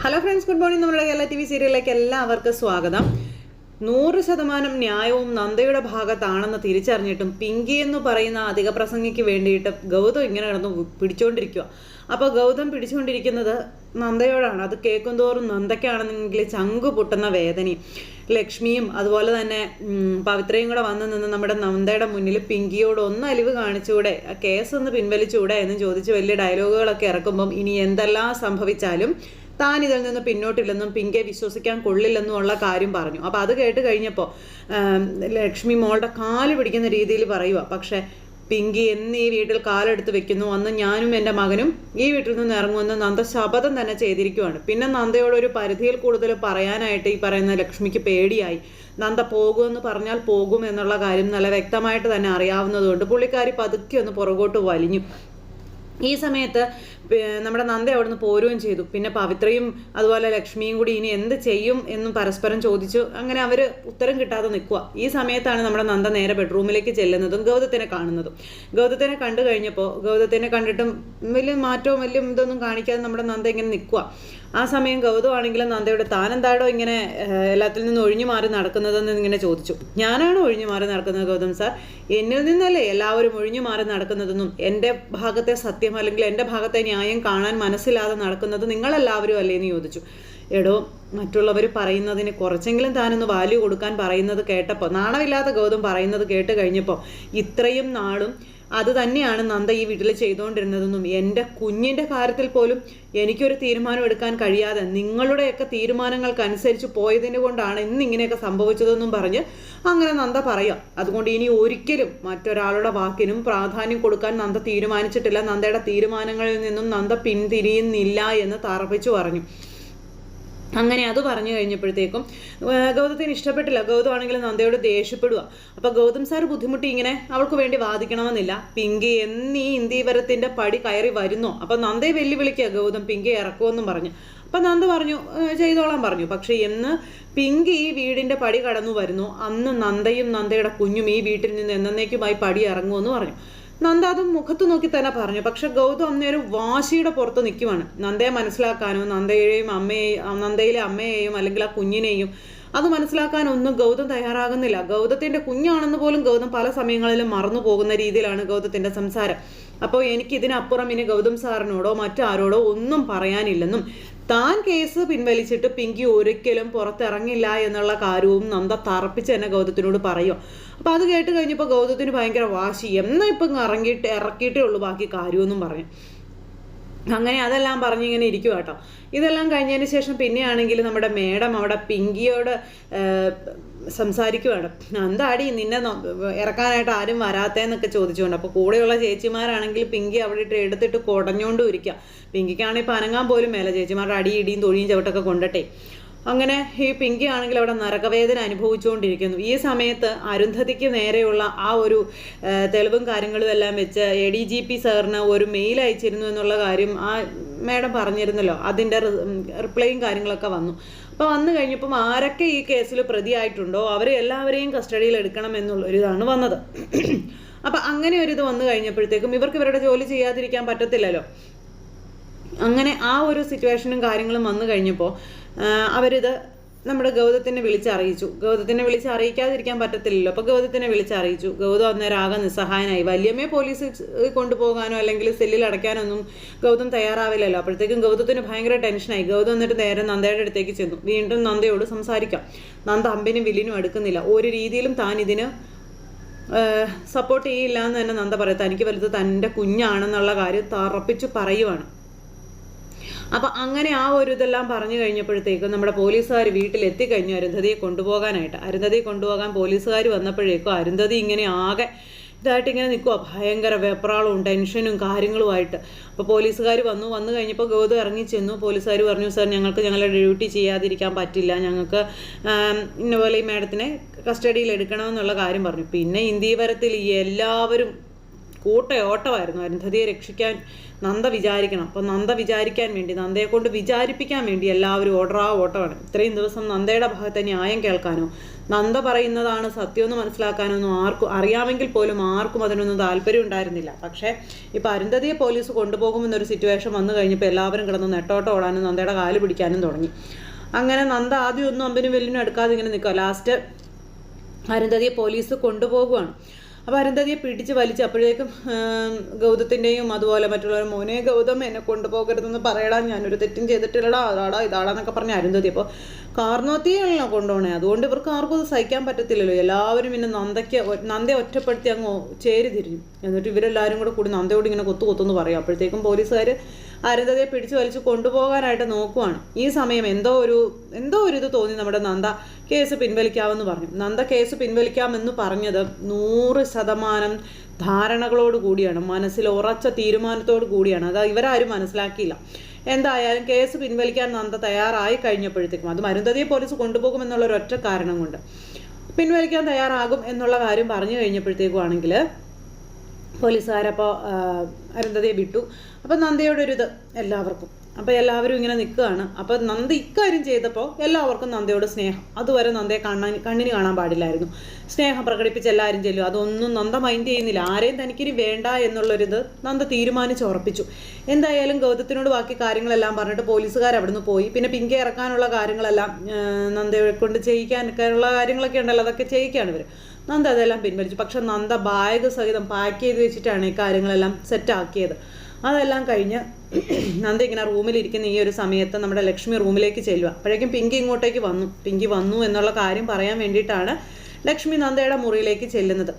Hello friends, good morning. നമ്മുടെ Kerala TV സീരിയലിലേക്ക് എല്ലാവർക്കും സ്വാഗതം. 100% ന്യായവും നന്ദയുടെ ഭാഗത്താണെന്ന് തിരിച്ചറിഞ്ഞിട്ടും പിങ്കി എന്ന് പറയുന്ന അധിക പ്രസംഗിക്ക് വേണ്ടിയിട്ട് ഗൗതം ഇങ്ങനെ കിടന്ന് പിടിച്ചുകൊണ്ടിരിക്കുക. അപ്പോൾ ഗൗതം പിടിച്ചുകൊണ്ടിരിക്കുന്നത് നന്ദയോടാണ്. അത് കേൾക്കും തോറും നന്ദയ്ക്കാണെന്നെങ്കിൽ ചങ്കു പൊട്ടുന്ന വേദനയും. ലക്ഷ്മിയും അതുപോലെ തന്നെ പവിത്രയും കൂടെ വന്ന് നിന്ന് നമ്മുടെ നന്ദയുടെ മുന്നിൽ പിങ്കിയോട് ഒന്ന് അലിവ് കാണിച്ചുകൂടെ, ആ കേസ് ഒന്ന് പിൻവലിച്ചുകൂടെ എന്ന് ചോദിച്ച് വലിയ ഡയലോഗുകളൊക്കെ ഇറക്കുമ്പം ഇനി എന്തെല്ലാം സംഭവിച്ചാലും താൻ ഇതിൽ നിന്ന് പിന്നോട്ടില്ലെന്നും പിങ്കിയെ വിശ്വസിക്കാൻ കൊള്ളില്ലെന്നും ഉള്ള കാര്യം പറഞ്ഞു. അപ്പോൾ അത് കേട്ട് കഴിഞ്ഞപ്പോൾ ലക്ഷ്മി മോളുടെ കാല് പിടിക്കുന്ന രീതിയിൽ പറയുക. പക്ഷേ പിങ്കി എന്ന് ഈ വീട്ടിൽ കാലെടുത്ത് വെക്കുന്നു, അന്ന് ഞാനും എൻ്റെ മകനും ഈ വീട്ടിൽ നിന്ന് ഇറങ്ങുമെന്ന് നന്ദ ശപഥം തന്നെ ചെയ്തിരിക്കുവാണ്. പിന്നെ നന്ദയോട് ഒരു പരിധിയിൽ കൂടുതൽ പറയാനായിട്ട് ഈ പറയുന്ന ലക്ഷ്മിക്ക് പേടിയായി. നന്ദ പോകുമെന്ന് പറഞ്ഞാൽ പോകും എന്നുള്ള കാര്യം നല്ല വ്യക്തമായിട്ട് തന്നെ അറിയാവുന്നതുകൊണ്ട് പുള്ളിക്കാരി പതുക്കെ ഒന്ന് പുറകോട്ട് വലിഞ്ഞു. ഈ സമയത്ത് നമ്മുടെ നന്ദ അവിടെ നിന്ന് പോരുകയും ചെയ്തു. പിന്നെ പവിത്രയും അതുപോലെ ലക്ഷ്മിയും കൂടി ഇനി എന്ത് ചെയ്യും എന്നും പരസ്പരം ചോദിച്ചു. അങ്ങനെ അവർ ഉത്തരം കിട്ടാതെ നിൽക്കുക. ഈ സമയത്താണ് നമ്മുടെ നന്ദ നേരെ ബെഡ്റൂമിലേക്ക് ചെല്ലുന്നതും ഗൗതത്തിനെ കാണുന്നതും. ഗൗതത്തിനെ കണ്ടു കഴിഞ്ഞപ്പോൾ ഗൗതത്തിനെ കണ്ടിട്ടും വലിയ മാറ്റവും വലിയ ഇതൊന്നും കാണിക്കാതെ നമ്മുടെ നന്ദ ഇങ്ങനെ നിൽക്കുക. ആ സമയം ഗൗതമാണെങ്കിലും നന്ദയോട് താനെന്താടോ ഇങ്ങനെ എല്ലാത്തിൽ നിന്നും ഒഴിഞ്ഞു മാറി നടക്കുന്നതെന്ന് ഇങ്ങനെ ചോദിച്ചു. ഞാനാണ് ഒഴിഞ്ഞു മാറി നടക്കുന്നത് ഗൗതം സാർ, എന്നിൽ നിന്നല്ലേ എല്ലാവരും ഒഴിഞ്ഞു മാറി നടക്കുന്നതെന്നും എൻ്റെ ഭാഗത്തെ സത്യം അല്ലെങ്കിൽ എൻ്റെ ഭാഗത്തെ ന്യായം കാണാൻ മനസ്സിലാതെ നടക്കുന്നത് നിങ്ങളെല്ലാവരും അല്ലേ എന്ന് ചോദിച്ചു. എടോ, മറ്റുള്ളവർ പറയുന്നതിന് കുറച്ചെങ്കിലും താനൊന്ന് വാല്യൂ കൊടുക്കാൻ പറയുന്നത് കേട്ടപ്പോൾ, നാണമില്ലാത്ത ഗൗതം പറയുന്നത് കേട്ട് കഴിഞ്ഞപ്പോൾ ഇത്രയും നാളും അത് തന്നെയാണ് നന്ദ ഈ വീട്ടിൽ ചെയ്തുകൊണ്ടിരുന്നതെന്നും എൻ്റെ കുഞ്ഞിൻ്റെ കാര്യത്തിൽ പോലും എനിക്കൊരു തീരുമാനം എടുക്കാൻ കഴിയാതെ നിങ്ങളുടെയൊക്കെ തീരുമാനങ്ങൾക്കനുസരിച്ച് പോയതിനെ കൊണ്ടാണ് ഇന്നിങ്ങനെയൊക്കെ സംഭവിച്ചതെന്നും പറഞ്ഞ് അങ്ങനെ നന്ദ പറയാം. അതുകൊണ്ട് ഇനി ഒരിക്കലും മറ്റൊരാളുടെ വാക്കിനും പ്രാധാന്യം കൊടുക്കാൻ നന്ദ തീരുമാനിച്ചിട്ടില്ല. നന്ദയുടെ തീരുമാനങ്ങളിൽ നിന്നും നന്ദ പിന്തിരിയുന്നില്ല എന്ന് തറപ്പിച്ചു പറഞ്ഞു. അങ്ങനെ അത് പറഞ്ഞു കഴിഞ്ഞപ്പോഴത്തേക്കും ഗൗതത്തിന് ഇഷ്ടപ്പെട്ടില്ല. ഗൗതം ആണെങ്കിൽ നന്ദയോട് ദേഷ്യപ്പെടുക. അപ്പോൾ ഗൗതം സാർ ബുദ്ധിമുട്ടി ഇങ്ങനെ അവൾക്ക് വേണ്ടി വാദിക്കണമെന്നില്ല. പിങ്കി എന്നീ ഇന്ദീവരത്തിൻ്റെ പടി കയറി വരുന്നോ, അപ്പോൾ നന്ദയെ വെല്ലുവിളിക്കുക ഗൗതം പിങ്കി ഇറക്കുമെന്നും പറഞ്ഞു. അപ്പം നന്ദ പറഞ്ഞു ചെയ്തോളാൻ പറഞ്ഞു. പക്ഷേ എന്ന് പിങ്കി ഈ വീടിൻ്റെ പടി കടന്നു വരുന്നു, അന്ന് നന്ദയും നന്ദയുടെ കുഞ്ഞും ഈ വീട്ടിൽ നിന്ന് എന്നേക്കുമായി പടി ഇറങ്ങുമെന്ന് പറഞ്ഞു. നന്ദ അതും മുഖത്ത് നോക്കി തന്നെ പറഞ്ഞു. പക്ഷെ ഗൗതം അന്നേരം വാശിയുടെ പുറത്ത് നിൽക്കുവാണ്. നന്ദയെ മനസ്സിലാക്കാനോ നന്ദയിലെ അമ്മയെയും അല്ലെങ്കിൽ ആ കുഞ്ഞിനെയും അത് മനസ്സിലാക്കാനൊന്നും ഗൗതം തയ്യാറാകുന്നില്ല. ഗൗതത്തിൻ്റെ കുഞ്ഞാണെന്ന് പോലും ഗൗതം പല സമയങ്ങളിലും മറന്നു പോകുന്ന രീതിയിലാണ് ഗൗതത്തിൻ്റെ സംസാരം. അപ്പോൾ എനിക്കിതിനപ്പുറം ഇനി ഗൗതം സാറിനോടോ മറ്റാരോടോ ഒന്നും പറയാനില്ലെന്നും താൻ കേസ് പിൻവലിച്ചിട്ട് പിങ്കി ഒരിക്കലും പുറത്തിറങ്ങില്ല എന്നുള്ള കാര്യവും നന്ദ തറപ്പിച്ച് തന്നെ ഗൗതത്തിനോട് പറയുക. അപ്പം അത് കേട്ട് കഴിഞ്ഞപ്പോൾ ഗൗതത്തിന് ഭയങ്കര വാശി. എന്നാൽ ഇപ്പം ഇറക്കിയിട്ടേ ഉള്ളൂ ബാക്കി കാര്യമൊന്നും പറഞ്ഞു. അങ്ങനെ അതെല്ലാം പറഞ്ഞിങ്ങനെ ഇരിക്കുക കേട്ടോ. ഇതെല്ലാം കഴിഞ്ഞതിന് ശേഷം പിന്നെയാണെങ്കിൽ നമ്മുടെ മേഡം അവിടെ പിങ്കിയോട് സംസാരിക്കുവാണ്. എന്താടി നിന്നെ ഇറക്കാനായിട്ട് ആരും വരാത്തേന്നൊക്കെ ചോദിച്ചുകൊണ്ട്. അപ്പോൾ കൂടെയുള്ള ചേച്ചിമാരാണെങ്കിൽ പിങ്കി അവിടെ എടുത്തിട്ട് കുടഞ്ഞുകൊണ്ടും ഇരിക്കുക. പിങ്കിക്കാണെങ്കിൽ പനങ്ങാൻ പോലും മേലെ, ചേച്ചിമാരുടെ അടി ഇടിയും തൊഴിയും ചവിട്ടൊക്കെ കൊണ്ടട്ടെ. അങ്ങനെ ഈ പിങ്കി ആണെങ്കിൽ അവിടെ നരകവേദന അനുഭവിച്ചുകൊണ്ടിരിക്കുന്നു. ഈ സമയത്ത് അരുന്ധതിക്ക് നേരെയുള്ള ആ ഒരു തെളിവും കാര്യങ്ങളും എല്ലാം വെച്ച് ADGP സാറിന് ഒരു മെയിൽ അയച്ചിരുന്നു എന്നുള്ള കാര്യം ആ മേഡം പറഞ്ഞിരുന്നല്ലോ. അതിൻ്റെ റിപ്ലൈയും കാര്യങ്ങളൊക്കെ വന്നു. അപ്പോൾ വന്നു കഴിഞ്ഞപ്പം ആരൊക്കെ ഈ കേസിൽ പ്രതിയായിട്ടുണ്ടോ അവരെ എല്ലാവരെയും കസ്റ്റഡിയിൽ എടുക്കണം എന്നുള്ളൊരിതാണ് വന്നത്. അപ്പം അങ്ങനെ ഒരിത് വന്നു കഴിഞ്ഞപ്പോഴത്തേക്കും ഇവർക്ക് ഇവരുടെ ജോലി ചെയ്യാതിരിക്കാൻ പറ്റത്തില്ലല്ലോ. അങ്ങനെ ആ ഒരു സിറ്റുവേഷനും കാര്യങ്ങളും വന്നു കഴിഞ്ഞപ്പോൾ അവരിത് നമ്മുടെ ഗൗതത്തിനെ വിളിച്ചറിയിച്ചു. ഗൗതത്തിനെ വിളിച്ചറിയിക്കാതിരിക്കാൻ പറ്റത്തില്ലല്ലോ. അപ്പോൾ ഗൗതത്തിനെ വിളിച്ചറിയിച്ചു. ഗൗതം അന്നേരം ആകെ നിസ്സഹായനായി. വല്യമ്മയെ പോലീസ് കൊണ്ടുപോകാനോ അല്ലെങ്കിൽ സെല്ലിൽ അടയ്ക്കാനൊന്നും ഗൗതം തയ്യാറാവില്ലല്ലോ. അപ്പോഴത്തേക്കും ഗൗതത്തിന് ഭയങ്കര ടെൻഷനായി. ഗൗതം എന്നിട്ട് നേരെ നന്ദയുടെ അടുത്തേക്ക് ചെന്നു. വീണ്ടും നന്ദയോട് സംസാരിക്കാം. നന്ദ അമ്പിനും വില്ലിനും അടുക്കുന്നില്ല. ഒരു രീതിയിലും താൻ ഇതിന് സപ്പോർട്ട് ചെയ്യില്ല എന്ന് തന്നെ നന്ദ പറയും. തനിക്ക് വലുത് തൻ്റെ കുഞ്ഞാണെന്നുള്ള കാര്യം തറപ്പിച്ച് പറയുവാണ്. അപ്പം അങ്ങനെ ആ ഒരു ഇതെല്ലാം പറഞ്ഞു കഴിഞ്ഞപ്പോഴത്തേക്കും നമ്മുടെ പോലീസുകാർ വീട്ടിലെത്തിക്കഴിഞ്ഞു അരുന്ധതിയെ കൊണ്ടുപോകാനായിട്ട്. അരുന്ധതിയെ കൊണ്ടുപോകാൻ പോലീസുകാർ വന്നപ്പോഴേക്കും അരുന്ധതി ഇങ്ങനെ ആകെ ഇതായിട്ട് ഇങ്ങനെ നിൽക്കുക. ഭയങ്കര വെപ്രാളവും ടെൻഷനും കാര്യങ്ങളുമായിട്ട്. അപ്പോൾ പോലീസുകാർ വന്നു കഴിഞ്ഞപ്പോൾ ഗൗതം ഇറങ്ങി ചെന്നു. പോലീസുകാർ പറഞ്ഞു, സാർ ഞങ്ങൾക്ക് ഞങ്ങളുടെ ഡ്യൂട്ടി ചെയ്യാതിരിക്കാൻ പറ്റില്ല, ഞങ്ങൾക്ക് ഇന്നപോലെ ഈ മാഡത്തിനെ കസ്റ്റഡിയിൽ എടുക്കണമെന്നുള്ള കാര്യം പറഞ്ഞു. പിന്നെ ഇന്ദീവരത്തിൽ എല്ലാവരും കൂട്ടയോട്ടമായിരുന്നു. അരുന്ധതിയെ രക്ഷിക്കാൻ നന്ദ വിചാരിക്കണം. അപ്പോൾ നന്ദ വിചാരിക്കാൻ വേണ്ടി, നന്ദയെ കൊണ്ട് വിചാരിപ്പിക്കാൻ വേണ്ടി എല്ലാവരും ഓട്ടമാണ്. ഇത്രയും ദിവസം നന്ദയുടെ ഭാഗത്തെ ന്യായം കേൾക്കാനോ നന്ദ പറയുന്നതാണ് സത്യമെന്ന് മനസ്സിലാക്കാനോ ഒന്നും ആർക്കും അറിയാമെങ്കിൽ പോലും ആർക്കും അതിനൊന്നും താല്പര്യം ഉണ്ടായിരുന്നില്ല. പക്ഷേ ഇപ്പോൾ അരുന്ധതിയെ പോലീസ് കൊണ്ടുപോകുമെന്നൊരു സിറ്റുവേഷൻ വന്നു കഴിഞ്ഞപ്പോൾ എല്ലാവരും കിടന്ന് നെട്ടോട്ടം ഓടാനും നന്ദയുടെ കാല് പിടിക്കാനും തുടങ്ങി. അങ്ങനെ നന്ദ ആദ്യം ഒന്നും അമ്പനും വെല്ലിനും എടുക്കാതെ ഇങ്ങനെ നിൽക്കുക. ലാസ്റ്റ് അരുന്ധതിയെ പോലീസ് കൊണ്ടുപോകുവാണ്. അപ്പോൾ അരുന്ധതിയെ പിടിച്ച് വലിച്ച് അപ്പോഴേക്കും ഗൗതത്തിൻ്റെയും അതുപോലെ മറ്റുള്ളവരും മോനെ ഗൗതം എന്നെ കൊണ്ടുപോകരുതെന്ന് പറയടാ, ഞാനൊരു തെറ്റും ചെയ്തിട്ടില്ലടാ, അതാടാ ഇതാടാന്നൊക്കെ പറഞ്ഞ അരുന്ധതി. അപ്പോൾ കാർന്നോത്തിയാണല്ലോ കൊണ്ടുപോകണേ, അതുകൊണ്ട് ഇവർക്ക് ആർക്കും അത് സഹിക്കാൻ പറ്റത്തില്ലല്ലോ. എല്ലാവരും പിന്നെ നന്ദയെ ഒറ്റപ്പെടുത്തി അങ്ങ് ചേരി തിരിഞ്ഞു. എന്നിട്ട് ഇവരെല്ലാവരും കൂടി നന്ദയോട് ഇങ്ങനെ കൊത്തുന്ന് പറയും. അപ്പോഴത്തേക്കും പോലീസുകാർ അരുന്ധതിയെ പിടിച്ച് വലിച്ച് കൊണ്ടുപോകാനായിട്ട് നോക്കുവാണ്. ഈ സമയം എന്തോ ഒരു ഇത് തോന്നി നമ്മുടെ നന്ദ കേസ് പിൻവലിക്കാമെന്ന് പറഞ്ഞു. നന്ദ കേസ് പിൻവലിക്കാമെന്ന് പറഞ്ഞത് 100% ധാരണകളോട് കൂടിയാണ്, മനസ്സിൽ ഉറച്ച തീരുമാനത്തോട് കൂടിയാണ്. അത് ഇവരാരും മനസ്സിലാക്കിയില്ല. എന്തായാലും കേസ് പിൻവലിക്കാൻ നന്ദ തയ്യാറായി കഴിഞ്ഞപ്പോഴത്തേക്കും, അത് അരുന്ധതിയെ പോലീസ് കൊണ്ടുപോകുമെന്നുള്ള ഒരൊറ്റ കാരണം കൊണ്ട് പിൻവലിക്കാൻ തയ്യാറാകും എന്നുള്ള കാര്യം പറഞ്ഞു കഴിഞ്ഞപ്പോഴത്തേക്കും ആണെങ്കിൽ പോലീസുകാരപ്പോൾ അരുന്ധതിയെ വിട്ടു. അപ്പം നന്ദയോടൊരിത് എല്ലാവർക്കും, അപ്പോൾ എല്ലാവരും ഇങ്ങനെ നിൽക്കുകയാണ്. അപ്പോൾ നന്ദ ഇക്കാര്യം ചെയ്തപ്പോൾ എല്ലാവർക്കും നന്ദയോട് സ്നേഹം. അതുവരെ നന്ദയെ കണ്ണിന് കാണാൻ പാടില്ലായിരുന്നു. സ്നേഹം പ്രകടിപ്പിച്ച് എല്ലാവരും ചെല്ലും. അതൊന്നും നന്ദ മൈൻഡ് ചെയ്യുന്നില്ല. ആരെയും തനിക്കിനി വേണ്ട എന്നുള്ളൊരിത് നന്ദ തീരുമാനിച്ചുറപ്പിച്ചു. എന്തായാലും ഗൗതത്തിനോട് ബാക്കി കാര്യങ്ങളെല്ലാം പറഞ്ഞിട്ട് പോലീസുകാർ അവിടുന്ന് പോയി. പിന്നെ പിങ്കെ ഇറക്കാനുള്ള കാര്യങ്ങളെല്ലാം നന്ദയെ കൊണ്ട് ചെയ്യിക്കാനുള്ള കാര്യങ്ങളൊക്കെ ഉണ്ടല്ലോ, അതൊക്കെ ചെയ്യിക്കുകയാണ് ഇവർ. നന്ദ അതെല്ലാം പിൻവലിച്ചു. പക്ഷെ നന്ദ ബാഗ് സഹിതം പാക്ക് ചെയ്ത് വെച്ചിട്ടാണ് ഈ കാര്യങ്ങളെല്ലാം സെറ്റാക്കിയത്. അതെല്ലാം കഴിഞ്ഞ് നന്ദ ഇങ്ങനെ റൂമിലിരിക്കുന്ന ഈ ഒരു സമയത്ത് നമ്മുടെ ലക്ഷ്മി റൂമിലേക്ക് ചെല്ലുക. അപ്പോഴേക്കും പിങ്കി ഇങ്ങോട്ടേക്ക് വന്നു. പിങ്കി വന്നു എന്നുള്ള കാര്യം പറയാൻ വേണ്ടിയിട്ടാണ് ലക്ഷ്മി നന്ദയുടെ മുറിയിലേക്ക് ചെല്ലുന്നത്.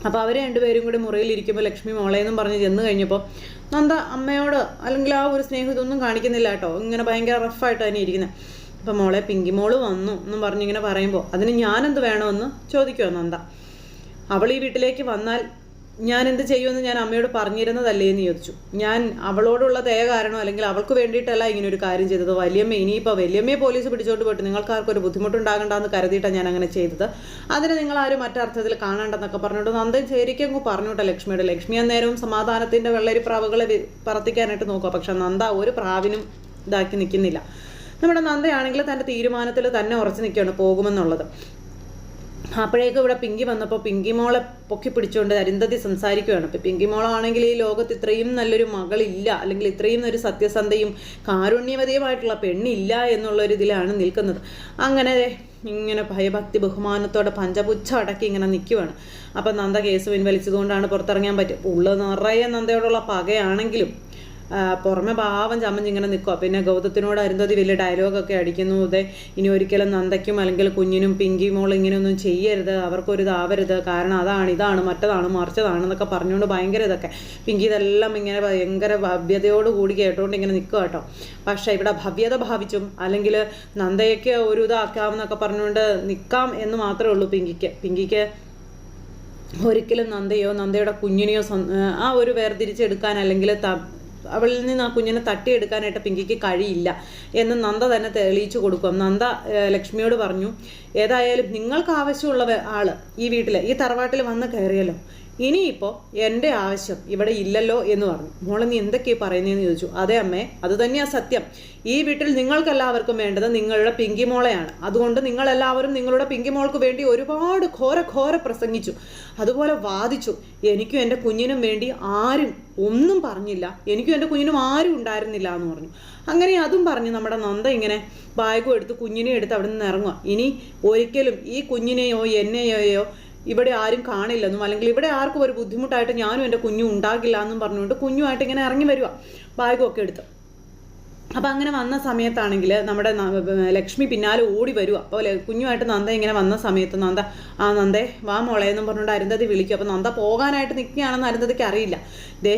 അപ്പോൾ അവർ രണ്ടുപേരും കൂടി മുറിയിലിരിക്കുമ്പോൾ ലക്ഷ്മി മോളേന്നും പറഞ്ഞ് ചെന്ന് കഴിഞ്ഞപ്പോൾ നന്ദ അമ്മയോട് അല്ലെങ്കിൽ ആ ഒരു സ്നേഹം ഇതൊന്നും കാണിക്കുന്നില്ല കേട്ടോ. ഇങ്ങനെ ഭയങ്കര റഫായിട്ട് തന്നെ ഇരിക്കുന്നത്. അപ്പം മോളെ പിങ്കി മോള് വന്നു എന്നും പറഞ്ഞിങ്ങനെ പറയുമ്പോൾ അതിന് ഞാനെന്ത് വേണമെന്ന് ചോദിക്കുമോ നന്ദ. അവൾ ഈ വീട്ടിലേക്ക് വന്നാൽ ഞാൻ എന്ത് ചെയ്യുമെന്ന് ഞാൻ അമ്മയോട് പറഞ്ഞിരുന്നതല്ലേ എന്ന് ചോദിച്ചു. ഞാൻ അവളോടുള്ള ദയ കാരണം അല്ലെങ്കിൽ അവൾക്ക് വേണ്ടിയിട്ടല്ല ഇങ്ങനെ ഒരു കാര്യം ചെയ്തത്. വല്യമ്മ ഇനിയിപ്പോൾ വല്യമ്മയെ പോലീസ് പിടിച്ചോണ്ട് പോയിട്ട് നിങ്ങൾക്കാർക്കൊരു ബുദ്ധിമുട്ടുണ്ടാകണ്ടെന്ന് കരുതിയിട്ടാണ് ഞാൻ അങ്ങനെ ചെയ്തത്. അതിന് നിങ്ങളാരും മറ്റർത്ഥത്തിൽ കാണണ്ടെന്നൊക്കെ പറഞ്ഞിട്ട് നന്ദൻ ശരിക്കും പറഞ്ഞോട്ടെ ലക്ഷ്മിയോട്. ലക്ഷ്മി അന്നേരവും സമാധാനത്തിൻ്റെ വെള്ളരി പ്രാവുകളെ പറത്തിക്കാനായിട്ട് നോക്കുക. പക്ഷെ നന്ദ ഒരു പ്രാവിനും ഇതാക്കി നിൽക്കുന്നില്ല. നമ്മുടെ നന്ദയാണെങ്കിൽ തൻ്റെ തീരുമാനത്തിൽ തന്നെ ഉറച്ചു നിൽക്കുകയാണ് പോകുമെന്നുള്ളത്. അപ്പോഴേക്കും ഇവിടെ പിങ്കി വന്നപ്പോൾ പിങ്കി മോളെ പൊക്കി പിടിച്ചുകൊണ്ട് അരുന്ധതി സംസാരിക്കുകയാണ്. അപ്പോൾ പിങ്കി മോളാണെങ്കിൽ ഈ ലോകത്ത് ഇത്രയും നല്ലൊരു മകളില്ല, അല്ലെങ്കിൽ ഇത്രയും ഒരു സത്യസന്ധയും കാരുണ്യവതിയുമായിട്ടുള്ള പെണ്ണില്ല എന്നുള്ളൊരിതിലാണ് നിൽക്കുന്നത്. അങ്ങനെ ഇങ്ങനെ ഭയഭക്തി ബഹുമാനത്തോടെ പഞ്ചപുച്ഛം അടക്കി ഇങ്ങനെ നിൽക്കുവാണ്. അപ്പം നന്ദ കേസ് പിൻവലിച്ചതുകൊണ്ടാണ് പുറത്തിറങ്ങാൻ പറ്റും. ഉള്ളത് നിറയെ നന്ദയോടുള്ള പകയാണെങ്കിലും പുറമെ ഭാവം ചമ്മഞ്ഞിങ്ങനെ നിൽക്കുക. പിന്നെ ഗൗതത്തിനോട് അരുന്ധതി വലിയ ഡയലോഗൊക്കെ അടിക്കുന്നു. ഇതേ ഇനി ഒരിക്കലും നന്ദയ്ക്കും അല്ലെങ്കിൽ കുഞ്ഞിനും പിങ്കി മോൾ ഇങ്ങനെയൊന്നും ചെയ്യരുത്, അവർക്കൊരിതാവരുത്, കാരണം അതാണ് ഇതാണ് മറ്റതാണ് മറിച്ചതാണെന്നൊക്കെ പറഞ്ഞുകൊണ്ട് ഭയങ്കര ഇതൊക്കെ. പിങ്കി ഇതെല്ലാം ഇങ്ങനെ ഭയങ്കര ഭവ്യതയോടുകൂടി കേട്ടുകൊണ്ട് ഇങ്ങനെ നിൽക്കുക കേട്ടോ. പക്ഷേ ഇവിടെ ഭവ്യത ഭാവിച്ചും അല്ലെങ്കിൽ നന്ദയ്ക്ക് ഒരു ഇതാക്കാമെന്നൊക്കെ പറഞ്ഞുകൊണ്ട് നിൽക്കാം എന്ന് മാത്രമേ ഉള്ളൂ പിങ്കിക്ക് ഒരിക്കലും നന്ദയോ നന്ദയുടെ കുഞ്ഞിനെയോ ആ ഒരു വേർതിരിച്ചെടുക്കാൻ അല്ലെങ്കിൽ അവളിൽ നിന്ന് ആ കുഞ്ഞിനെ തട്ടിയെടുക്കാനായിട്ട് പിങ്കിക്ക് കഴിയില്ല എന്ന് നന്ദ തന്നെ തെളിയിച്ചു കൊടുക്കും. നന്ദ ലക്ഷ്മിയോട് പറഞ്ഞു, ഏതായാലും നിങ്ങൾക്ക് ആവശ്യമുള്ള ആള് ഈ വീട്ടിൽ ഈ തറവാട്ടിൽ വന്ന് കയറിയല്ലോ, ഇനിയിപ്പോൾ എൻ്റെ ആവശ്യം ഇവിടെ ഇല്ലല്ലോ എന്ന് പറഞ്ഞു. മോളെ നീ എന്തൊക്കെയാണ് പറയുന്നതെന്ന് ചോദിച്ചു. അതെ അമ്മേ, അത് തന്നെയാ സത്യം. ഈ വീട്ടിൽ നിങ്ങൾക്കെല്ലാവർക്കും വേണ്ടത് നിങ്ങളുടെ പിങ്കി മോളെയാണ്. അതുകൊണ്ട് നിങ്ങളെല്ലാവരും നിങ്ങളുടെ പിങ്കി മോൾക്ക് വേണ്ടി ഒരുപാട് ഘോര പ്രസംഗിച്ചു, അതുപോലെ വാദിച്ചു. എനിക്കും എൻ്റെ കുഞ്ഞിനും വേണ്ടി ആരും ഒന്നും പറഞ്ഞില്ല, എനിക്കും എൻ്റെ കുഞ്ഞിനും ആരും ഉണ്ടായിരുന്നില്ല എന്ന് പറഞ്ഞു. അങ്ങനെ അതും പറഞ്ഞ് നമ്മുടെ നന്ദ ഇങ്ങനെ ബാഗും എടുത്ത് കുഞ്ഞിനെ എടുത്ത് അവിടെ നിന്ന് ഇറങ്ങുക. ഇനി ഒരിക്കലും ഈ കുഞ്ഞിനെയോ എന്നെയോ ഇവിടെ ആരും കാണില്ലെന്നും അല്ലെങ്കിൽ ഇവിടെ ആർക്കും ഒരു ബുദ്ധിമുട്ടായിട്ട് ഞാനും എൻ്റെ കുഞ്ഞും ഉണ്ടാകില്ല എന്നും പറഞ്ഞുകൊണ്ട് കുഞ്ഞുമായിട്ട് ഇങ്ങനെ ഇറങ്ങി വരിക ബാഗും ഒക്കെ എടുത്ത്. അപ്പം അങ്ങനെ വന്ന സമയത്താണെങ്കിൽ നമ്മുടെ ലക്ഷ്മി പിന്നാലെ ഓടി വരിക. അപ്പോൾ കുഞ്ഞുമായിട്ട് നന്ദ ഇങ്ങനെ വന്ന സമയത്ത് നന്ദേ വാ മോളെ എന്നും പറഞ്ഞുകൊണ്ട് അരുന്ധതി വിളിക്കും. അപ്പോൾ നന്ദ പോകാനായിട്ട് നിൽക്കുകയാണെന്ന് അരുന്ധതിക്ക് അറിയില്ല. ദേ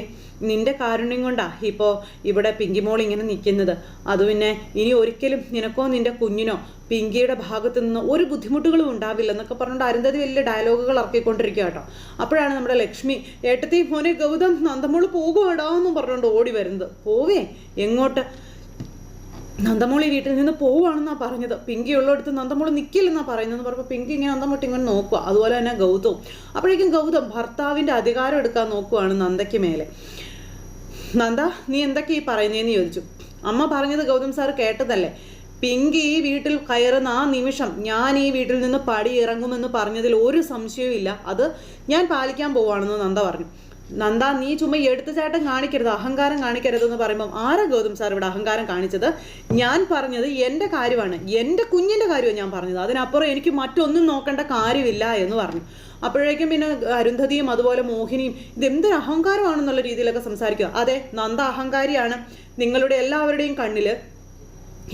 നിന്റെ കാരുണ്യം കൊണ്ടാ ഇപ്പോൾ ഇവിടെ പിങ്കിമോൾ ഇങ്ങനെ നിൽക്കുന്നത്. അത് പിന്നെ ഇനി ഒരിക്കലും നിനക്കോ നിന്റെ കുഞ്ഞിനോ പിങ്കിയുടെ ഭാഗത്തു നിന്ന് ഒരു ബുദ്ധിമുട്ടുകളും ഉണ്ടാവില്ല എന്നൊക്കെ പറഞ്ഞുകൊണ്ട് അരുന്ധതി വലിയ ഡയലോഗുകൾ ഇറക്കിക്കൊണ്ടിരിക്കുക കേട്ടോ. അപ്പോഴാണ് നമ്മുടെ ലക്ഷ്മി ഏട്ടത്തി മോനെ ഗൗതം നന്ദമോള് പോകുവാടാ എന്നും പറഞ്ഞുകൊണ്ട് ഓടി വരുന്നത്. പോവേ എങ്ങോട്ട്? നന്ദമോൾ ഈ വീട്ടിൽ നിന്ന് പോവുകയാണെന്നാണ് പറഞ്ഞത്. പിങ്കി ഉള്ളിടത്ത് നന്ദമോൾ നിൽക്കില്ലെന്നാണ് പറയുന്നതെന്ന് പറഞ്ഞപ്പോൾ പിങ്കി ഇങ്ങനെ നന്ദമോട്ട് ഇങ്ങനെ നോക്കുക. അതുപോലെ തന്നെ ഗൗതവും. അപ്പോഴേക്കും ഗൗതം ഭർത്താവിൻ്റെ അധികാരം എടുക്കാൻ നോക്കുവാണ് നന്ദയ്ക്ക് മേലെ. നന്ദ, നീ എന്തൊക്കെ ഈ പറയുന്നതെന്ന് ചോദിച്ചു. അമ്മ പറഞ്ഞത് ഗൗതം സാർ കേട്ടതല്ലേ? പിങ്കി ഈ വീട്ടിൽ കയറുന്ന ആ നിമിഷം ഞാൻ ഈ വീട്ടിൽ നിന്ന് പടി ഇറങ്ങുമെന്ന് പറഞ്ഞതിൽ ഒരു സംശയവും ഇല്ല. അത് ഞാൻ പാലിക്കാൻ പോവാണെന്ന് നന്ദ പറഞ്ഞു. നന്ദ, നീ ചുമ്മാ എടുത്തുചാട്ടം കാണിക്കരുത്, അഹങ്കാരം കാണിക്കരുതെന്ന് പറയുമ്പം ആരാ ഗൗതം സാർ ഇവിടെ അഹങ്കാരം കാണിച്ചത്? ഞാൻ പറഞ്ഞത് എൻ്റെ കാര്യമാണ്, എൻ്റെ കുഞ്ഞിൻ്റെ കാര്യമാണ് ഞാൻ പറഞ്ഞത്. അതിനപ്പുറം എനിക്ക് മറ്റൊന്നും നോക്കേണ്ട കാര്യമില്ല എന്ന് പറഞ്ഞു. അപ്പോഴേക്കും പിന്നെ അരുന്ധതിയും അതുപോലെ മോഹിനിയും ഇതെന്തൊരു അഹങ്കാരമാണെന്നുള്ള രീതിയിലൊക്കെ സംസാരിക്കുക. അതെ, നന്ദ അഹങ്കാരിയാണ്. നിങ്ങളുടെ എല്ലാവരുടെയും കണ്ണിൽ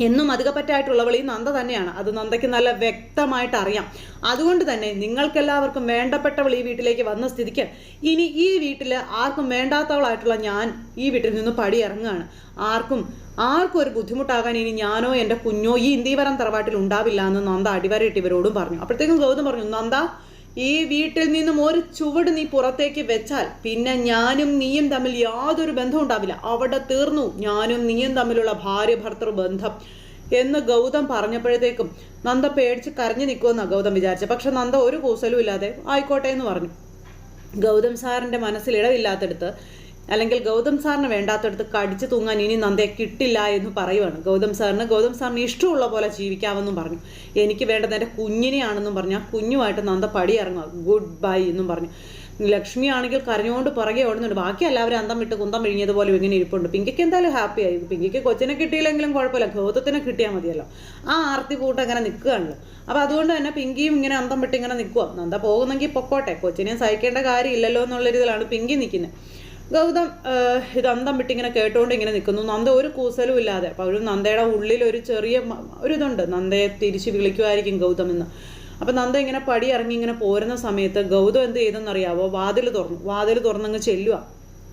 എന്നും അധികപ്പറ്റായിട്ടുള്ളവൾ ഈ നന്ദ തന്നെയാണ്. അത് നന്ദയ്ക്ക് നല്ല വ്യക്തമായിട്ട് അറിയാം. അതുകൊണ്ട് തന്നെ നിങ്ങൾക്കെല്ലാവർക്കും വേണ്ടപ്പെട്ടവൾ ഈ വീട്ടിലേക്ക് വന്ന സ്ഥിതിക്ക് ഇനി ഈ വീട്ടിൽ ആർക്കും വേണ്ടാത്തവളായിട്ടുള്ള ഞാൻ ഈ വീട്ടിൽ നിന്ന് പടി ഇറങ്ങുകയാണ്. ആർക്കും ഒരു ബുദ്ധിമുട്ടാകാൻ ഇനി ഞാനോ എൻ്റെ കുഞ്ഞോ ഈ ഇന്ദീവരം തറവാട്ടിൽ ഉണ്ടാവില്ല എന്ന് നന്ദ അടിവരയിട്ട് ഇവരോടും പറഞ്ഞു. അപ്പോഴത്തേക്കും ഗൗതം പറഞ്ഞു, നന്ദ, ഈ വീട്ടിൽ നിന്നും ഒരു ചുവട് നീ പുറത്തേക്ക് വെച്ചാൽ പിന്നെ ഞാനും നീയും തമ്മിൽ യാതൊരു ബന്ധവും ഉണ്ടാവില്ല. അവിടെ തീർന്നു ഞാനും നീയും തമ്മിലുള്ള ഭാര്യ ഭർത്തൃ ബന്ധം എന്ന് ഗൗതം പറഞ്ഞപ്പോഴത്തേക്കും നന്ദ പേടിച്ച് കരഞ്ഞു നിൽക്കുമെന്നാണ് ഗൗതം വിചാരിച്ചത്. പക്ഷെ നന്ദ ഒരു കൂസലും ഇല്ലാതെ ആയിക്കോട്ടെ എന്ന് പറഞ്ഞു. ഗൗതം സാറിൻ്റെ മനസ്സിൽ ഇടവില്ലാത്തടുത്ത്, അല്ലെങ്കിൽ ഗൗതം സാറിന് വേണ്ടാത്തടുത്ത് കടിച്ചു തൂങ്ങാൻ ഇനി നന്ദയെ കിട്ടില്ല എന്ന് പറയുവാണ്. ഗൗതം സാറിന് ഇഷ്ടമുള്ള പോലെ ജീവിക്കാമെന്നും പറഞ്ഞു. എനിക്ക് വേണ്ടത് എൻ്റെ കുഞ്ഞിനെയാണെന്നും പറഞ്ഞു. ആ കുഞ്ഞുമായിട്ട് നന്ദ പടി ഇറങ്ങുക, ഗുഡ് ബൈ എന്നും പറഞ്ഞു. ലക്ഷ്മി ആണെങ്കിൽ കരഞ്ഞുകൊണ്ട് പുറകെ ഓടുന്നുണ്ട്. ബാക്കി എല്ലാവരും അന്തം വിട്ട് കുന്തം വിഴിഞ്ഞതുപോലെ ഇങ്ങനെ ഇരിപ്പുണ്ട്. പിങ്കിക്ക് എന്തായാലും ഹാപ്പി ആയി. പിങ്കിക്ക് കൊച്ചിനെ കിട്ടിയില്ലെങ്കിലും കുഴപ്പമില്ല, ഗൗതത്തിനെ കിട്ടിയാൽ മതിയല്ലോ. ആ ആർത്തി കൂട്ട് അങ്ങനെ നിൽക്കുകയാണല്ലോ. അപ്പോൾ അതുകൊണ്ട് തന്നെ പിങ്കിയും ഇങ്ങനെ അന്തം വിട്ട് ഇങ്ങനെ നിൽക്കുക. നന്ദ പോകുന്നെങ്കിൽ പൊക്കോട്ടെ, കൊച്ചിനെ സഹിക്കേണ്ട കാര്യമില്ലല്ലോ എന്നുള്ള രീതിയിലാണ് പിങ്കി നിൽക്കുന്നത്. ഗൗതം ഇത് അന്തം വിട്ടിങ്ങനെ കേട്ടുകൊണ്ട് ഇങ്ങനെ നിൽക്കുന്നു. നന്ദ ഒരു കൂസലും ഇല്ലാതെ. അപ്പോൾ ഒരു നന്ദയുടെ ഉള്ളിൽ ഒരു ചെറിയ ഒരിതുണ്ട്, നന്ദയെ തിരിച്ച് വിളിക്കുമായിരിക്കും ഗൗതം എന്ന്. അപ്പം നന്ദ ഇങ്ങനെ പടി ഇറങ്ങി ഇങ്ങനെ പോരുന്ന സമയത്ത് ഗൗതം എന്ത് ചെയ്തെന്നറിയാവോ? വാതിൽ തുറന്നങ്ങ് ചെല്ലുക.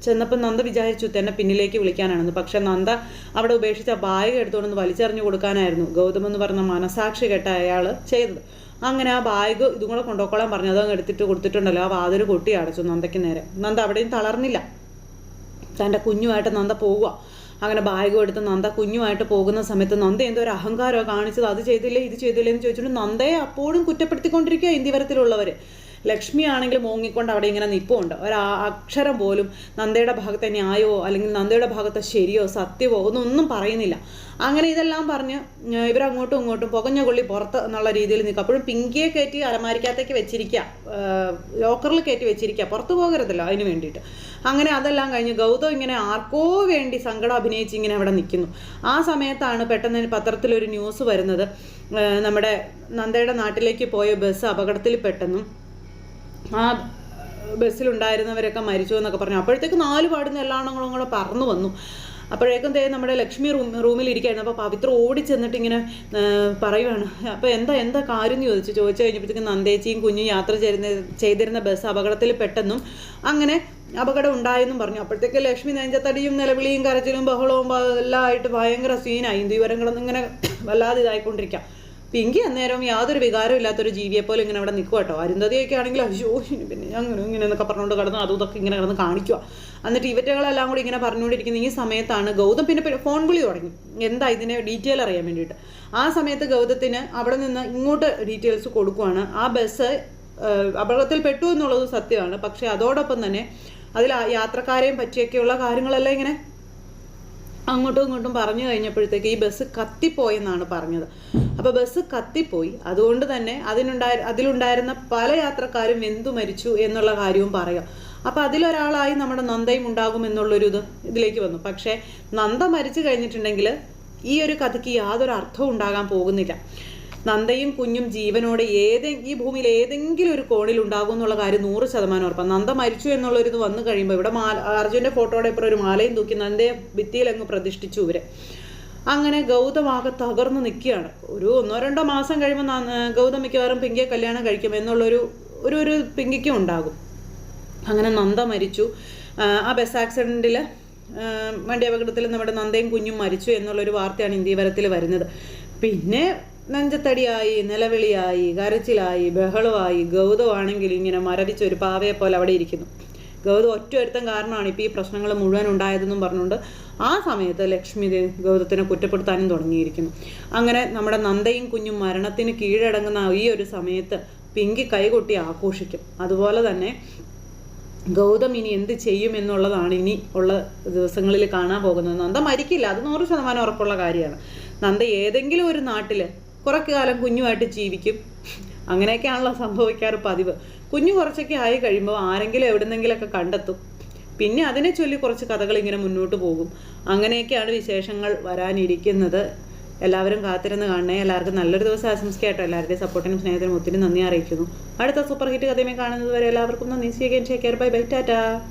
ചെന്നപ്പോൾ നന്ദ വിചാരിച്ചു തന്നെ പിന്നിലേക്ക് വിളിക്കാനാണെന്ന്. പക്ഷെ നന്ദ അവിടെ ഉപേക്ഷിച്ച ബാഗ് എടുത്തുകൊണ്ടൊന്ന് വലിച്ചെറിഞ്ഞു കൊടുക്കാനായിരുന്നു ഗൗതം എന്ന് പറഞ്ഞ മനസാക്ഷി കേട്ട അയാൾ ചെയ്തത്. അങ്ങനെ ആ ബാഗ് ഇതും കൂടെ കൊണ്ടുപോയിക്കോളാൻ പറഞ്ഞു. അതങ്ങ് എടുത്തിട്ട് കൊടുത്തിട്ടുണ്ടല്ലോ. ആ വാതിൽ കൊട്ടി അടച്ചു നന്ദയ്ക്ക് നേരെ. നന്ദ അവിടെയും തളർന്നില്ല. തൻ്റെ കുഞ്ഞുമായിട്ട് നന്ദ പോവുക. അങ്ങനെ ബാഗും എടുത്ത് നന്ദ കുഞ്ഞുമായിട്ട് പോകുന്ന സമയത്ത് നന്ദ എന്തോ ഒരു അഹങ്കാരമോ കാണിച്ചത്, അത് ചെയ്തില്ലേ ഇത് ചെയ്തില്ലേ എന്ന് ചോദിച്ചിട്ട് നന്ദയെ അപ്പോഴും കുറ്റപ്പെടുത്തിക്കൊണ്ടിരിക്കുക ഇന്ത്യവരത്തിലുള്ളവർ. ലക്ഷ്മി ആണെങ്കിൽ മോങ്ങിക്കൊണ്ട് അവിടെ ഇങ്ങനെ നിൽപ്പുണ്ട്. ഒരക്ഷരം പോലും നന്ദയുടെ ഭാഗത്തെ ന്യായമോ അല്ലെങ്കിൽ നന്ദയുടെ ഭാഗത്തെ ശരിയോ സത്യമോ ഒന്നും പറയുന്നില്ല. അങ്ങനെ ഇതെല്ലാം പറഞ്ഞ് ഇവരങ്ങോട്ടും ഇങ്ങോട്ടും പുകഞ്ഞ കൊള്ളി പുറത്ത് എന്നുള്ള രീതിയിൽ നിൽക്കുക. അപ്പോഴും പിങ്കിയെ കയറ്റി അലമാരിക്കകത്തേക്ക് വെച്ചിരിക്കുക, ലോക്കറിൽ കയറ്റി വെച്ചിരിക്കുക, പുറത്ത് പോകരുതല്ലോ അതിന് വേണ്ടിയിട്ട്. അങ്ങനെ അതെല്ലാം കഴിഞ്ഞ് ഗൗതം ഇങ്ങനെ ആർക്കോ വേണ്ടി സങ്കടം അഭിനയിച്ച് ഇങ്ങനെ അവിടെ നിൽക്കുന്നു. ആ സമയത്താണ് പെട്ടെന്ന് പത്രത്തിലൊരു ന്യൂസ് വരുന്നത്, നമ്മുടെ നന്ദയുടെ നാട്ടിലേക്ക് പോയ ബസ് അപകടത്തിൽ പെട്ടെന്നും ആ ബസ്സിലുണ്ടായിരുന്നവരൊക്കെ മരിച്ചു എന്നൊക്കെ പറഞ്ഞു. അപ്പോഴത്തേക്ക് 4 പാടുന്ന എല്ലാണങ്ങളും കൂടെ പറന്നു വന്നു. അപ്പോഴേക്കും നമ്മുടെ ലക്ഷ്മി റൂമിലിരിക്കുകയായിരുന്നു. അപ്പോൾ പവിത്ര ഓടി ചെന്നിട്ട് ഇങ്ങനെ പറയുവാണ്. അപ്പോൾ എന്താ കാര്യം എന്ന് ചോദിച്ചു കഴിഞ്ഞപ്പോഴത്തേക്കും നന്ദേച്ചിയും കുഞ്ഞും യാത്ര ചെയ്തിരുന്ന ബസ് അപകടത്തിൽ പെട്ടെന്നും അങ്ങനെ അപകടം ഉണ്ടായെന്നും പറഞ്ഞു. അപ്പോഴത്തേക്ക് ലക്ഷ്മി നെഞ്ചത്തടിയും നിലവിളിയും കരച്ചിലും ബഹളവും എല്ലാം ആയിട്ട് ഭയങ്കര സീനായി. ഇന്ദുവരങ്ങളൊന്നും ഇങ്ങനെ വല്ലാതെ ഇതായിക്കൊണ്ടിരിക്കാം. പിങ്കി അന്നേരം യാതൊരു വികാരവും ഇല്ലാത്തൊരു ജീവിയെപ്പോലെ ഇങ്ങനെ അവിടെ നിൽക്കുക കേട്ടോ. അരുന്ധതിയൊക്കെ ആണെങ്കിൽ അയ്യോ പിന്നെ അങ്ങനെ ഇങ്ങനെ എന്നൊക്കെ പറഞ്ഞുകൊണ്ട് കിടന്ന് അതും ഇതൊക്കെ ഇങ്ങനെ കിടന്ന് കാണിക്കുക. എന്നിട്ട് ഇവറ്റകളെല്ലാം കൂടി ഇങ്ങനെ പറഞ്ഞുകൊണ്ടിരിക്കുന്ന ഈ സമയത്താണ് ഗൗതം പിന്നെ ഫോൺ വിളി തുടങ്ങി, എന്താ ഇതിനെ ഡീറ്റെയിൽ അറിയാൻ വേണ്ടിയിട്ട്. ആ സമയത്ത് ഗൗതത്തിന് അവിടെ നിന്ന് ഇങ്ങോട്ട് ഡീറ്റെയിൽസ് കൊടുക്കുവാണ്. ആ ബസ് അപകടത്തിൽ പെട്ടു എന്നുള്ളത് സത്യമാണ്. പക്ഷേ അതോടൊപ്പം തന്നെ അതിൽ യാത്രക്കാരെയും പറ്റിയൊക്കെയുള്ള കാര്യങ്ങളെല്ലാം ഇങ്ങനെ അങ്ങോട്ടും ഇങ്ങോട്ടും പറഞ്ഞു കഴിഞ്ഞപ്പോഴത്തേക്ക് ഈ ബസ് കത്തിപ്പോയെന്നാണ് പറഞ്ഞത്. അപ്പോൾ ബസ് കത്തിപ്പോയി, അതുകൊണ്ട് തന്നെ അതിലുണ്ടായിരുന്ന പല യാത്രക്കാരും വെന്തു മരിച്ചു എന്നുള്ള കാര്യവും പറയുക. അപ്പോൾ അതിലൊരാളായി നമ്മുടെ നന്ദയും ഉണ്ടാകും എന്നുള്ളൊരു ഇതിലേക്ക് വന്നു. പക്ഷേ നന്ദ മരിച്ചു കഴിഞ്ഞിട്ടുണ്ടെങ്കിൽ ഈ ഒരു കഥയ്ക്ക് യാതൊരു അർത്ഥവും ഉണ്ടാകാൻ പോകുന്നില്ല. നന്ദയും കുഞ്ഞും ജീവനോടെ ഈ ഭൂമിയിൽ ഏതെങ്കിലും ഒരു കോണിൽ ഉണ്ടാകും എന്നുള്ള കാര്യം 100% ഉറപ്പാണ്. നന്ദ മരിച്ചു എന്നുള്ളൊരിത് വന്നു കഴിയുമ്പോൾ ഇവിടെ അർജുൻ്റെ ഫോട്ടോയുടെ ഇപ്പോൾ ഒരു മാലയും തൂക്കി നന്ദയെ ഭിത്തിയിൽ അങ്ങ് പ്രതിഷ്ഠിച്ചു ഇവരെ. അങ്ങനെ ഗൗതമാകെ തകർന്ന് നിൽക്കുകയാണ്. ഒരു 1-2 മാസം കഴിയുമ്പോൾ ഗൗതം മിക്കവാറും പിങ്കിയെ കല്യാണം കഴിക്കും എന്നുള്ളൊരു ഒരു പിങ്കിക്കും ഉണ്ടാകും. അങ്ങനെ നന്ദ മരിച്ചു. ആ ബസ് ആക്സിഡൻറ്റിൽ വണ്ടി അപകടത്തിൽ നമ്മുടെ നന്ദയും കുഞ്ഞും മരിച്ചു എന്നുള്ളൊരു വാർത്തയാണ് ഇന്ത്യവരത്തിൽ വരുന്നത്. പിന്നെ നെഞ്ചത്തടിയായി, നിലവിളിയായി, കരച്ചിലായി, ബഹളമായി. ഗൗതമാണെങ്കിൽ ഇങ്ങനെ മരവിച്ചൊരു പാവയെ പോലെ അവിടെ ഇരിക്കുന്നു. ഗൗതം ഒറ്റൊരുത്തം കാരണമാണ് ഇപ്പോൾ ഈ പ്രശ്നങ്ങൾ മുഴുവൻ ഉണ്ടായതെന്നും പറഞ്ഞുകൊണ്ട് ആ സമയത്ത് ലക്ഷ്മി ഗൗതത്തിനെ കുറ്റപ്പെടുത്താനും തുടങ്ങിയിരിക്കുന്നു. അങ്ങനെ നമ്മുടെ നന്ദയും കുഞ്ഞും മരണത്തിന് കീഴടങ്ങുന്ന ഈ ഒരു സമയത്ത് പിങ്കി കൈകൊട്ടി ആഘോഷിക്കും. അതുപോലെ തന്നെ ഗൗതം ഇനി എന്ത് ചെയ്യും എന്നുള്ളതാണ് ഇനി ഉള്ള ദിവസങ്ങളിൽ കാണാൻ പോകുന്നത്. നന്ദ മരിക്കില്ല, അത് 100% ഉറപ്പുള്ള കാര്യമാണ്. നന്ദ ഏതെങ്കിലും ഒരു നാട്ടിൽ കുറേ കാലം കുഞ്ഞുമായിട്ട് ജീവിക്കും. അങ്ങനെയൊക്കെയാണല്ലോ സംഭവിക്കാറ് പതിവ്. കുഞ്ഞു കുറച്ചൊക്കെ ആയി കഴിയുമ്പോൾ ആരെങ്കിലും എവിടുന്നെങ്കിലൊക്കെ കണ്ടെത്തും. പിന്നെ അതിനെ ചൊല്ലി കുറച്ച് കഥകൾ ഇങ്ങനെ മുന്നോട്ട് പോകും. അങ്ങനെയൊക്കെയാണ് വിശേഷങ്ങൾ വരാനിരിക്കുന്നത്. എല്ലാവരും കാത്തിരുന്ന് കാണണേ. എല്ലാവർക്കും നല്ലൊരു ദിവസം ആശംസിക്കാട്ടോ. എല്ലാവരുടെയും സപ്പോർട്ടിനും സ്നേഹത്തിനും ഒത്തിരി നന്ദി അറിയിക്കുന്നു. അടുത്ത സൂപ്പർ ഹിറ്റ് കഥയുമായി കാണുന്നത് വരെ എല്ലാവർക്കും നന്ദി. Bye bye, Tata.